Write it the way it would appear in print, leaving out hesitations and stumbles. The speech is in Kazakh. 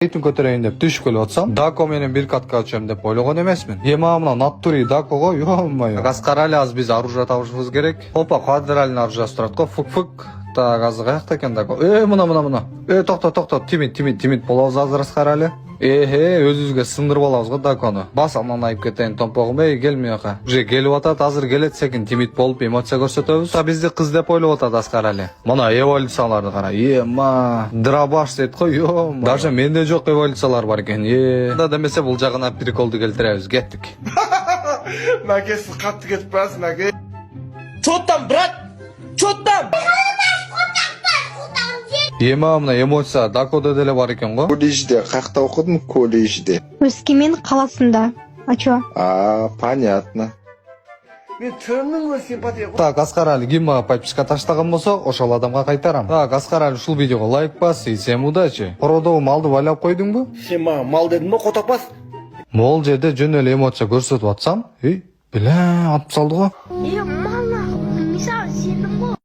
Eğitim көтерейін деп düşүп келип атсам, Дако менен бир катка өчөм деп ойлогон эмесмин. Ема мына Натури Дакого ё-моё. Аскарали аз биз оружие табышыбыз керек. Опа, квадральный оружиясы турат го. Фук-фук. Так, азыр каякта экен Дако? Мына. Токто. Тимит болобуз азыр Аскарали. Өзүбүзгө сындырып алабыз го Дакону. Басаман айып кетейин томпогум. Кел мияка. Уже келип атат, азыр келет секин тимит болуп эмоция көрсөтөбүз. Та бизди кыз деп ойлоп атат Аскарали. Мына эволюцияларды кара. Ема, драбаш дейт го, ё. Даже менде жок эволюциялар бар экен. Да демесе бул жагына приколду келтиребиз. Кеттик. Мәке, сіз қатты кетіп барасыз, Мәке. Чё там, брат? Чё там? Ема мына эмоция Дакода деле бар экен го. Колледжде, қақта оқыдым, колледжде. Өскемен қаласында. А чё? Понятно. Мен түрімнің өз симпатия. Так, Аскарали Гиммага подписка таштаган болсо, ошол адамга кайтарам. Так, Аскарали ушул видеого лайк бас, и всем удачи. Породогу малды байлап койдуңбу? Сен маған мал дедің ба, қотақпас? Могул жерде жөн эле эмоция көрсөтүп атсам, биле, атып салды го. Мала, мисал сенің ғой.